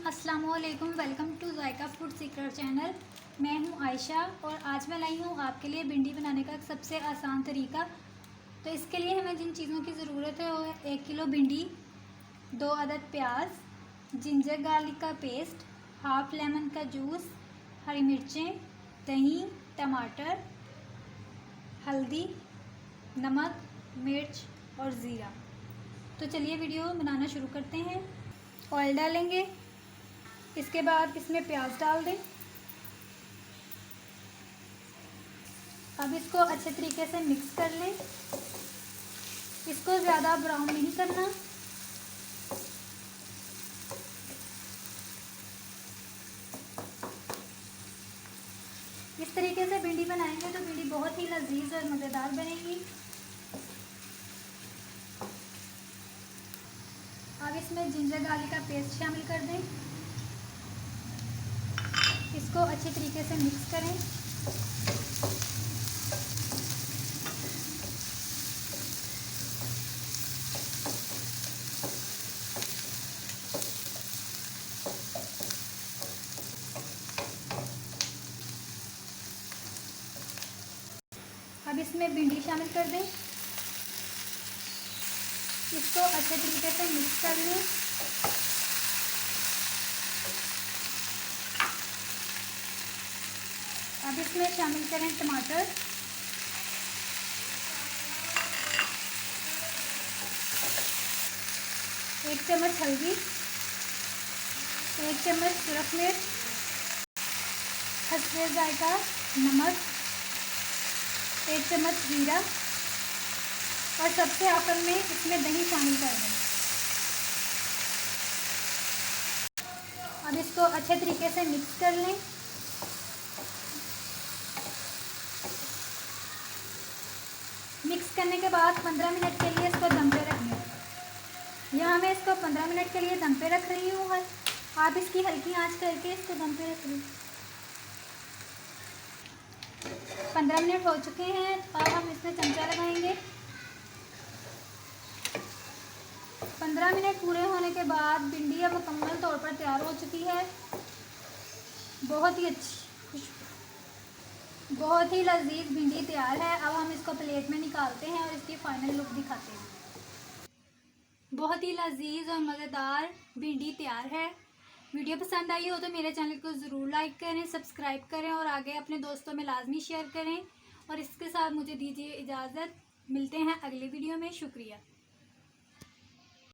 अस्सलामुअलैकुम, welcome to Zaika food secret channel. मैं हूं आयशा और आज मैं लाई हूं आपके लिए भिंडी बनाने का सबसे आसान तरीका। तो इसके लिए हमें जिन चीज़ों की ज़रूरत है वो है 1 किलो भिंडी, 2 अदद प्याज, जिंजर गार्लिक का पेस्ट, हाफ लेमन का जूस, हरी मिर्चें, दही, टमाटर, हल्दी, नमक, मिर्च और ज़ीरा। तो चलिए वीडियो बनाना शुरू करते हैं। ऑयल डालेंगे, इसके बाद इसमें प्याज डाल दें। अब इसको अच्छे तरीके से मिक्स कर लें। इसको ज़्यादा ब्राउन नहीं करना। इस तरीके से भिंडी बनाएंगे तो भिंडी बहुत ही लजीज और मज़ेदार बनेगी। अब इसमें जिंजर गार्लिक का पेस्ट शामिल कर दें। इसको अच्छे तरीके से मिक्स करें। अब इसमें भिंडी शामिल कर दें। इसको अच्छे तरीके से मिक्स कर लें। अब इसमें शामिल करें टमाटर, एक चम्मच हल्दी, 1 चम्मच सुरख मिर्च, हस्बे जायका नमक, 1 चम्मच जीरा और सबसे आखिर में इसमें दही शामिल कर दें। अब इसको अच्छे तरीके से मिक्स कर लें। मिक्स करने के बाद 15 मिनट के लिए इसको दम पे रखें। यहाँ मैं इसको 15 मिनट के लिए दम पे रख रही हूँ। आप इसकी हल्की आंच करके इसको दम पे रख लें। 15 मिनट हो चुके हैं। अब हम इसमें चमचा लगाएंगे। 15 मिनट पूरे होने के बाद भिंडी अब मुकम्मल तौर पर तैयार हो चुकी है। बहुत ही अच्छी खुशबू, बहुत ही लजीज भिंडी तैयार है। अब हम इसको प्लेट में निकालते हैं और इसकी फाइनल लुक दिखाते हैं। बहुत ही लजीज और मज़ेदार भिंडी तैयार है। वीडियो पसंद आई हो तो मेरे चैनल को ज़रूर लाइक करें, सब्सक्राइब करें और आगे अपने दोस्तों में लाजमी शेयर करें। और इसके साथ मुझे दीजिए इजाज़त। मिलते हैं अगली वीडियो में। शुक्रिया।